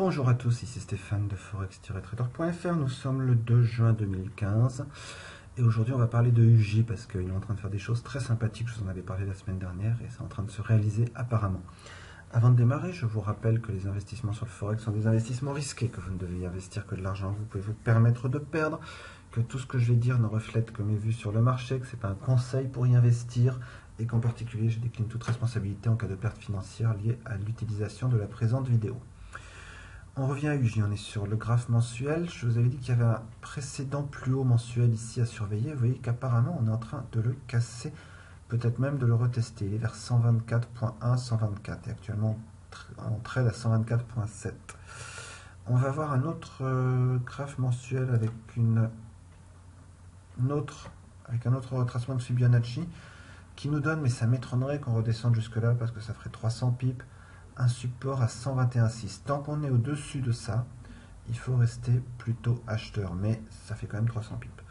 Bonjour à tous, ici Stéphane de forex-trader.fr. Nous sommes le 2 juin 2015 et aujourd'hui on va parler de UJ parce qu'il est en train de faire des choses très sympathiques. Je vous en avais parlé la semaine dernière et c'est en train de se réaliser apparemment. Avant de démarrer, je vous rappelle que les investissements sur le forex sont des investissements risqués, que vous ne devez y investir que de l'argent que vous pouvez vous permettre de perdre, que tout ce que je vais dire ne reflète que mes vues sur le marché, que ce n'est pas un conseil pour y investir et qu'en particulier je décline toute responsabilité en cas de perte financière liée à l'utilisation de la présente vidéo. On revient à UJ, on est sur le graphe mensuel. Je vous avais dit qu'il y avait un précédent plus haut mensuel ici à surveiller. Vous voyez qu'apparemment on est en train de le casser, peut-être même de le retester. Il est vers 124.1, 124 et actuellement on trade à 124.7. On va voir un autre graphe mensuel avec un autre retracement de Fibonacci qui nous donne, mais ça m'étonnerait qu'on redescende jusque là parce que ça ferait 300 pips, un support à 121,6. Tant qu'on est au-dessus de ça, il faut rester plutôt acheteur, mais ça fait quand même 300 pips.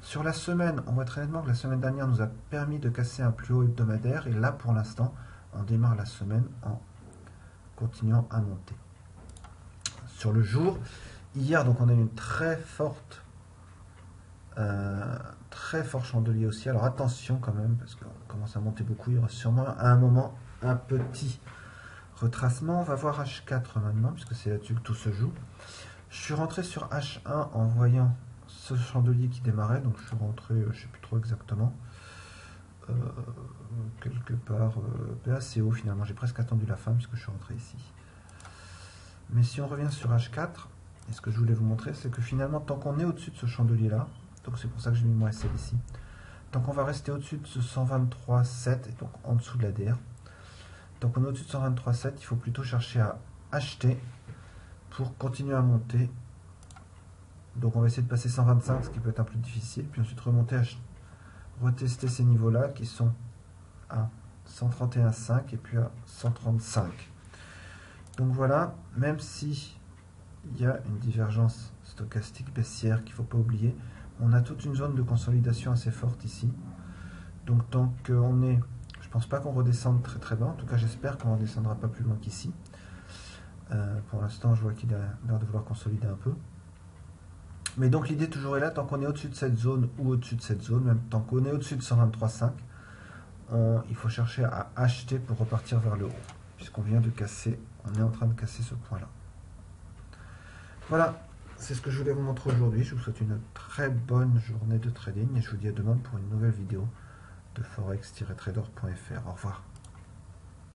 Sur la semaine, on voit très nettement que la semaine dernière nous a permis de casser un plus haut hebdomadaire, et là pour l'instant, on démarre la semaine en continuant à monter. Sur le jour, hier, donc on a eu une très fort chandelier aussi. Alors attention quand même, parce qu'on commence à monter beaucoup, il y aura sûrement à un moment un petit retracement. On va voir H4 maintenant, puisque c'est là-dessus que tout se joue. Je suis rentré sur H1 en voyant ce chandelier qui démarrait, donc je suis rentré, je ne sais plus trop exactement, quelque part assez haut finalement. J'ai presque attendu la fin puisque je suis rentré ici. Mais si on revient sur H4, et ce que je voulais vous montrer, c'est que finalement, tant qu'on est au-dessus de ce chandelier-là, donc c'est pour ça que j'ai mis mon SL ici, tant qu'on va rester au-dessus de ce 123,7 et donc en dessous de l'ADR, tant qu'on est au-dessus de 123,7, il faut plutôt chercher à acheter pour continuer à monter. Donc on va essayer de passer 125, ce qui peut être un peu difficile, puis ensuite remonter à retester ces niveaux-là qui sont à 131,5 et puis à 135. Donc voilà, même si il y a une divergence stochastique baissière qu'il ne faut pas oublier, on a toute une zone de consolidation assez forte ici. Donc tant qu'on est, je ne pense pas qu'on redescende très très bas, en tout cas j'espère qu'on ne redescendra pas plus loin qu'ici. Pour l'instant je vois qu'il a l'air de vouloir consolider un peu. Mais donc l'idée toujours est là, tant qu'on est au-dessus de cette zone ou au-dessus de cette zone, même tant qu'on est au-dessus de 123,5, il faut chercher à acheter pour repartir vers le haut, puisqu'on vient de casser, on est en train de casser ce point-là. Voilà, c'est ce que je voulais vous montrer aujourd'hui. Je vous souhaite une très bonne journée de trading et je vous dis à demain pour une nouvelle vidéo de forex-trader.fr. Au revoir.